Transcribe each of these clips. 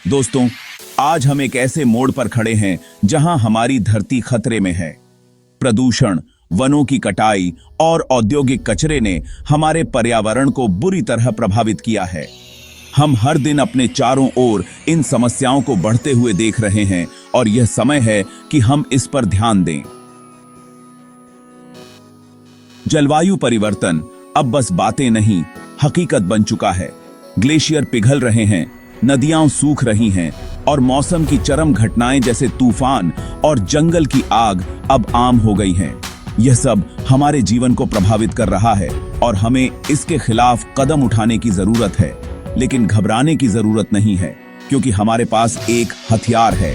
दोस्तों, आज हम एक ऐसे मोड़ पर खड़े हैं जहां हमारी धरती खतरे में है। प्रदूषण, वनों की कटाई और औद्योगिक कचरे ने हमारे पर्यावरण को बुरी तरह प्रभावित किया है। हम हर दिन अपने चारों ओर इन समस्याओं को बढ़ते हुए देख रहे हैं और यह समय है कि हम इस पर ध्यान दें। जलवायु परिवर्तन अब बस बातें नहीं, हकीकत बन चुका है। ग्लेशियर पिघल रहे हैं, नदियां सूख रही हैं और मौसम की चरम घटनाएं जैसे तूफान और जंगल की आग अब आम हो गई हैं। यह सब हमारे जीवन को प्रभावित कर रहा है और हमें इसके खिलाफ कदम उठाने की जरूरत है। लेकिन घबराने की जरूरत नहीं है, क्योंकि हमारे पास एक हथियार है,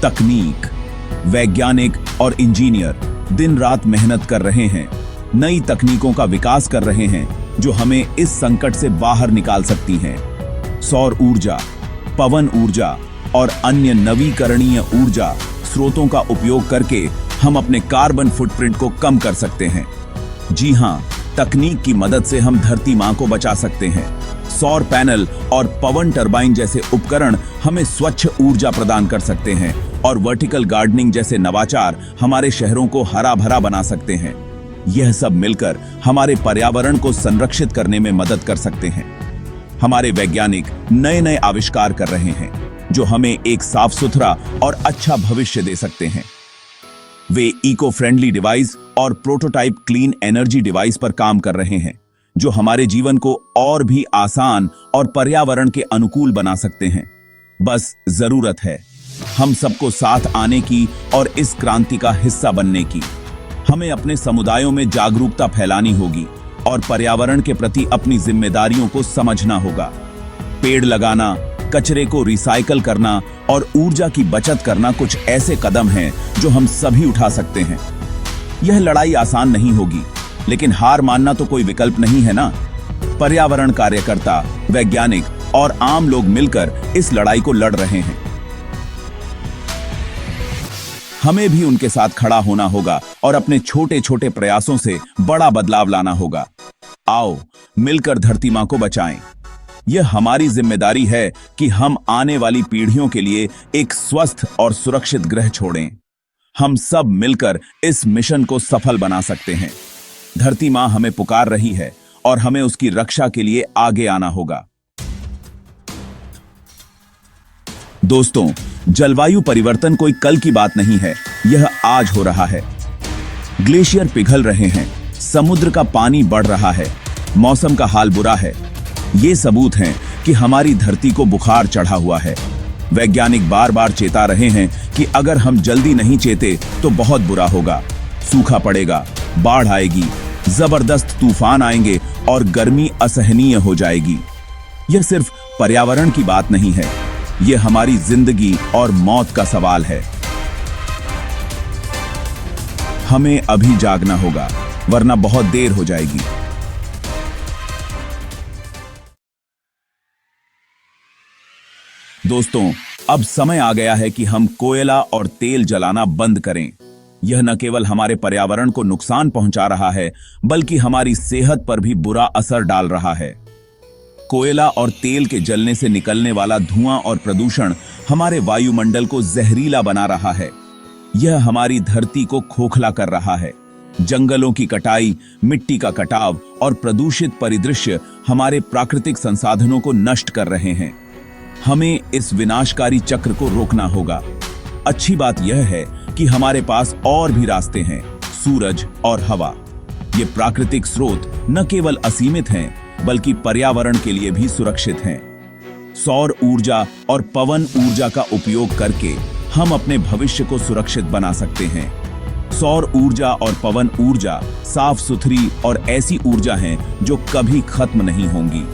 तकनीक। वैज्ञानिक और इंजीनियर दिन रात मेहनत कर रहे हैं, नई तकनीकों का विकास कर रहे हैं जो हमें इस संकट से बाहर निकाल सकती हैं। सौर ऊर्जा, पवन ऊर्जा और अन्य नवीकरणीय ऊर्जा स्रोतों का उपयोग करके हम अपने कार्बन फुटप्रिंट को कम कर सकते हैं। जी हां, तकनीक की मदद से हम धरती मां को बचा सकते हैं। सौर पैनल और पवन टरबाइन जैसे उपकरण हमें स्वच्छ ऊर्जा प्रदान कर सकते हैं और वर्टिकल गार्डनिंग जैसे नवाचार हमारे शहरों को हरा भरा बना सकते हैं। यह सब मिलकर हमारे पर्यावरण को संरक्षित करने में मदद कर सकते हैं। हमारे वैज्ञानिक नए नए आविष्कार कर रहे हैं जो हमें एक साफ सुथरा और अच्छा भविष्य दे सकते हैं। वे इको फ्रेंडली डिवाइस और प्रोटोटाइप क्लीन एनर्जी डिवाइस पर काम कर रहे हैं जो हमारे जीवन को और भी आसान और पर्यावरण के अनुकूल बना सकते हैं। बस जरूरत है हम सबको साथ आने की और इस क्रांति का हिस्सा बनने की। हमें अपने समुदायों में जागरूकता फैलानी होगी और पर्यावरण के प्रति अपनी जिम्मेदारियों को समझना होगा। पेड़ लगाना, कचरे को रिसाइकल करना और ऊर्जा की बचत करना कुछ ऐसे कदम हैं जो हम सभी उठा सकते हैं। यह लड़ाई आसान नहीं होगी, लेकिन हार मानना तो कोई विकल्प नहीं है ना। पर्यावरण कार्यकर्ता, वैज्ञानिक और आम लोग मिलकर इस लड़ाई को लड़ रहे हैं। हमें भी उनके साथ खड़ा होना होगा और अपने छोटे छोटे प्रयासों से बड़ा बदलाव लाना होगा। आओ मिलकर धरती मां को बचाएं। यह हमारी जिम्मेदारी है कि हम आने वाली पीढ़ियों के लिए एक स्वस्थ और सुरक्षित ग्रह छोड़ें। हम सब मिलकर इस मिशन को सफल बना सकते हैं। धरती मां हमें पुकार रही है और हमें उसकी रक्षा के लिए आगे आना होगा। दोस्तों, जलवायु परिवर्तन कोई कल की बात नहीं है, यह आज हो रहा है। ग्लेशियर पिघल रहे हैं, समुद्र का पानी बढ़ रहा है, मौसम का हाल बुरा है। ये सबूत हैं कि हमारी धरती को बुखार चढ़ा हुआ है। वैज्ञानिक बार बार चेता रहे हैं कि अगर हम जल्दी नहीं चेते तो बहुत बुरा होगा। सूखा पड़ेगा, बाढ़ आएगी, जबरदस्त तूफान आएंगे और गर्मी असहनीय हो जाएगी। यह सिर्फ पर्यावरण की बात नहीं है, यह हमारी जिंदगी और मौत का सवाल है। हमें अभी जागना होगा, वरना बहुत देर हो जाएगी। दोस्तों, अब समय आ गया है कि हम कोयला और तेल जलाना बंद करें। यह न केवल हमारे पर्यावरण को नुकसान पहुंचा रहा है, बल्कि हमारी सेहत पर भी बुरा असर डाल रहा है। कोयला और तेल के जलने से निकलने वाला धुआं और प्रदूषण हमारे वायुमंडल को जहरीला बना रहा है। यह हमारी धरती को खोखला कर रहा है। जंगलों की कटाई, मिट्टी का कटाव और प्रदूषित परिदृश्य हमारे प्राकृतिक संसाधनों को नष्ट कर रहे हैं। हमें इस विनाशकारी चक्र को रोकना होगा। अच्छी बात यह है कि हमारे पास और भी रास्ते हैं, सूरज और हवा। ये प्राकृतिक स्रोत न केवल असीमित हैं, बल्कि पर्यावरण के लिए भी सुरक्षित हैं। सौर ऊर्जा और पवन ऊर्जा का उपयोग करके हम अपने भविष्य को सुरक्षित बना सकते हैं। सौर ऊर्जा और पवन ऊर्जा साफ सुथरी और ऐसी ऊर्जा हैं जो कभी खत्म नहीं होंगी।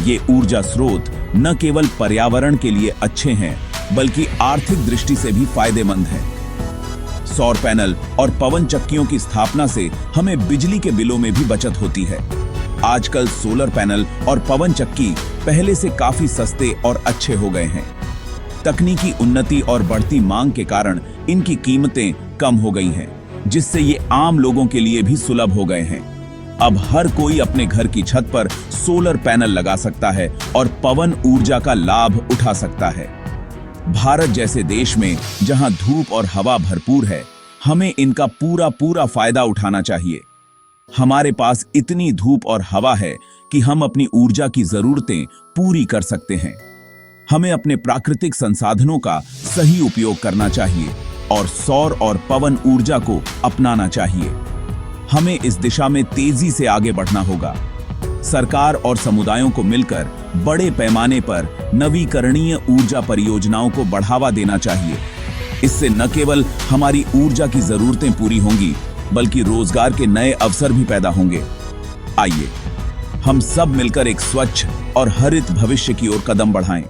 ये ऊर्जा स्रोत न केवल पर्यावरण के लिए अच्छे हैं, बल्कि आर्थिक दृष्टि से भी फायदेमंद हैं। सौर पैनल और पवन चक्कियों की स्थापना से हमें बिजली के बिलों में भी बचत होती है। आजकल सोलर पैनल और पवन चक्की पहले से काफी सस्ते और अच्छे हो गए हैं। तकनीकी उन्नति और बढ़ती मांग के कारण इनकी कीमतें कम हो गई हैं, जिससे ये आम लोगों के लिए भी सुलभ हो गए हैं। अब हर कोई अपने घर की छत पर सोलर पैनल लगा सकता है और पवन ऊर्जा का लाभ उठा सकता है। भारत जैसे देश में जहां धूप और हवा भरपूर है, हमें इनका पूरा पूरा फायदा उठाना चाहिए। हमारे पास इतनी धूप और हवा है कि हम अपनी ऊर्जा की जरूरतें पूरी कर सकते हैं। हमें अपने प्राकृतिक संसाधनों का सही उपयोग करना चाहिए और सौर और पवन ऊर्जा को अपनाना चाहिए। हमें इस दिशा में तेजी से आगे बढ़ना होगा। सरकार और समुदायों को मिलकर बड़े पैमाने पर नवीकरणीय ऊर्जा परियोजनाओं को बढ़ावा देना चाहिए। इससे न केवल हमारी ऊर्जा की जरूरतें पूरी होंगी, बल्कि रोजगार के नए अवसर भी पैदा होंगे। आइए हम सब मिलकर एक स्वच्छ और हरित भविष्य की ओर कदम बढ़ाएं।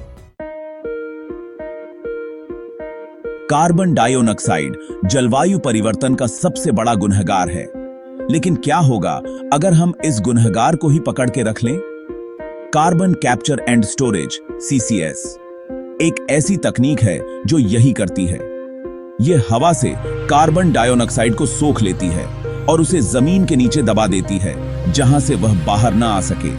कार्बन डाइऑक्साइड जलवायु परिवर्तन का सबसे बड़ा गुनहगार है, लेकिन क्या होगा अगर हम इस गुनहगार को ही पकड़ के रख लें? Carbon capture and storage (CCS) एक ऐसी तकनीक है जो यही करती है। यह हवा से कार्बन डाइऑक्साइड को सोख लेती है और उसे जमीन के नीचे दबा देती है, जहां से वह बाहर ना आ सके।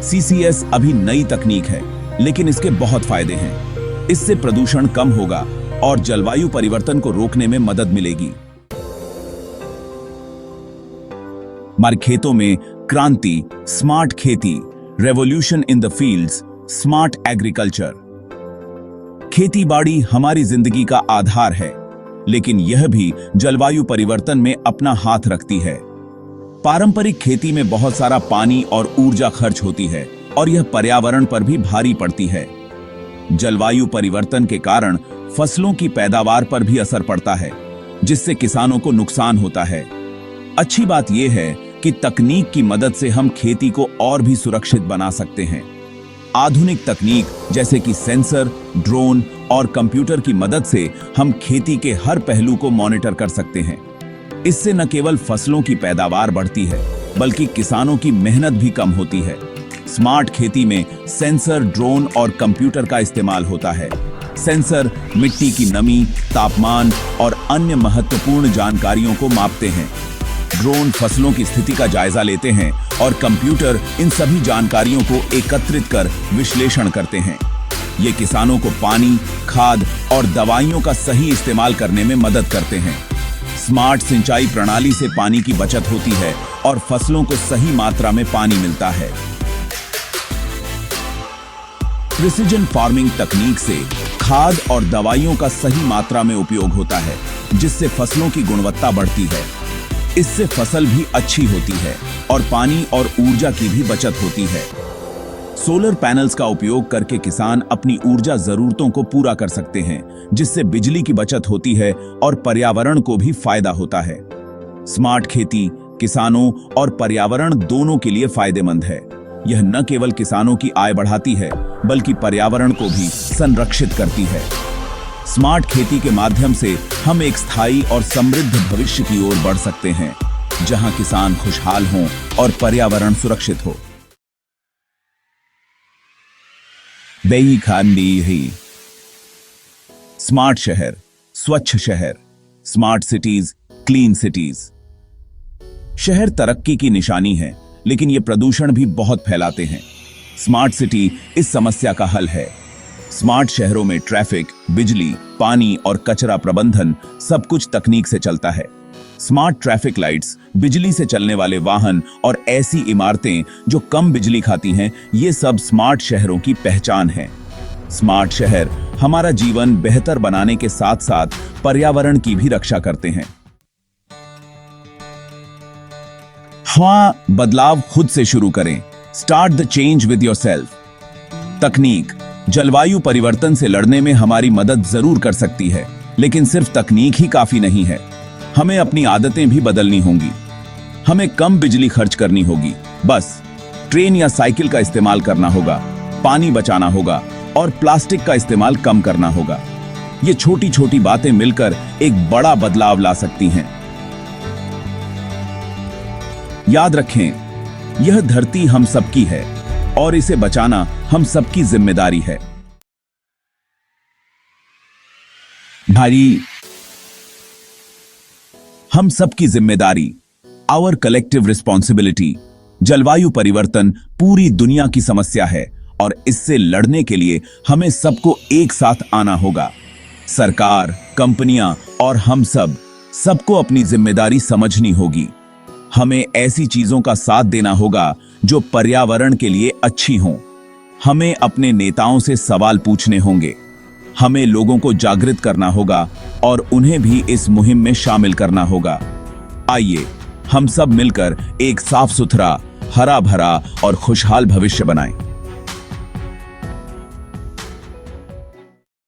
CCS अभी नई तकनीक है, लेकिन इसके बहुत फायदे हैं। इससे प्रदूषण कम होगा और जलवायु परिवर्तन को रोकने में मदद मिलेगी। हमारे खेतों में क्रांति, स्मार्ट खेती, revolution in the fields, smart agriculture. खेती बाड़ी हमारी जिंदगी का आधार है, लेकिन यह भी जलवायु परिवर्तन में अपना हाथ रखती है। पारंपरिक खेती में बहुत सारा पानी और ऊर्जा खर्च होती है और यह पर्यावरण पर भी भारी पड़ती है। जलवायु परिवर्तन के कारण फसलों की पैदावार पर भी असर पड़ता है, जिससे किसानों को नुकसान होता है। अच्छी बात यह है कि तकनीक की मदद से हम खेती को और भी सुरक्षित बना सकते हैं। आधुनिक तकनीक जैसे कि सेंसर, ड्रोन और कंप्यूटर की मदद से हम खेती के हर पहलू को मॉनिटर कर सकते हैं। इससे न केवल फसलों की पैदावार बढ़ती है, बल्कि किसानों की मेहनत भी कम होती है। स्मार्ट खेती में सेंसर, ड्रोन और कंप्यूटर का इस्तेमाल होता है। सेंसर मिट्टी की नमी, तापमान और अन्य महत्वपूर्ण जानकारियों को मापते हैं। ड्रोन फसलों की स्थिति का जायजा लेते हैं और कंप्यूटर इन सभी जानकारियों को एकत्रित कर विश्लेषण करते हैं। ये किसानों को पानी, खाद और दवाइयों का सही इस्तेमाल करने में मदद करते हैं। स्मार्ट सिंचाई प्रणाली से पानी की बचत होती है और फसलों को सही मात्रा में पानी मिलता है। प्रिसिजन फार्मिंग तकनीक से खाद और दवाइयों का सही मात्रा में उपयोग होता है, जिससे फसलों की गुणवत्ता बढ़ती है। इससे फसल भी अच्छी होती है और पानी और ऊर्जा की भी बचत होती है। सोलर पैनल्स का उपयोग करके किसान अपनी ऊर्जा जरूरतों को पूरा कर सकते हैं, जिससे बिजली की बचत होती है और पर्यावरण को भी फायदा होता है। स्मार्ट खेती किसानों और पर्यावरण दोनों के लिए फायदेमंद है। यह न केवल किसानों की आय बढ़ाती है, बल्कि पर्यावरण को भी संरक्षित करती है। स्मार्ट खेती के माध्यम से हम एक स्थायी और समृद्ध भविष्य की ओर बढ़ सकते हैं, जहां किसान खुशहाल हों और पर्यावरण सुरक्षित हो। बेई खांडी ही स्मार्ट शहर, स्वच्छ शहर, स्मार्ट सिटीज, क्लीन सिटीज। शहर तरक्की की निशानी है, लेकिन ये प्रदूषण भी बहुत फैलाते हैं। स्मार्ट सिटी इस समस्या का हल है। स्मार्ट शहरों में ट्रैफिक, बिजली, पानी और कचरा प्रबंधन सब कुछ तकनीक से चलता है। स्मार्ट ट्रैफिक लाइट्स, बिजली से चलने वाले वाहन और ऐसी इमारतें जो कम बिजली खाती हैं, ये सब स्मार्ट शहरों की पहचान है। स्मार्ट शहर हमारा जीवन बेहतर बनाने के साथ साथ पर्यावरण की भी रक्षा करते हैं। हाँ, बदलाव खुद से शुरू करें। Start the change with yourself. तकनीक जलवायु परिवर्तन से लड़ने में हमारी मदद जरूर कर सकती है, लेकिन सिर्फ तकनीक ही काफी नहीं है। हमें अपनी आदतें भी बदलनी होंगी। हमें कम बिजली खर्च करनी होगी, बस ट्रेन या साइकिल का इस्तेमाल करना होगा, पानी बचाना होगा और प्लास्टिक का इस्तेमाल कम करना होगा। ये छोटी छोटी बातें मिलकर एक बड़ा बदलाव ला सकती हैं। याद रखें, यह धरती हम सबकी है और इसे बचाना हम सबकी जिम्मेदारी है। भाई, हम सबकी जिम्मेदारी, आवर कलेक्टिव रिस्पॉन्सिबिलिटी। जलवायु परिवर्तन पूरी दुनिया की समस्या है और इससे लड़ने के लिए हमें सबको एक साथ आना होगा। सरकार, कंपनियां और हम सबको अपनी जिम्मेदारी समझनी होगी। हमें ऐसी चीजों का साथ देना होगा जो पर्यावरण के लिए अच्छी हों। हमें अपने नेताओं से सवाल पूछने होंगे। हमें लोगों को जागृत करना होगा और उन्हें भी इस मुहिम में शामिल करना होगा। आइए हम सब मिलकर एक साफ सुथरा, हरा भरा और खुशहाल भविष्य बनाएं।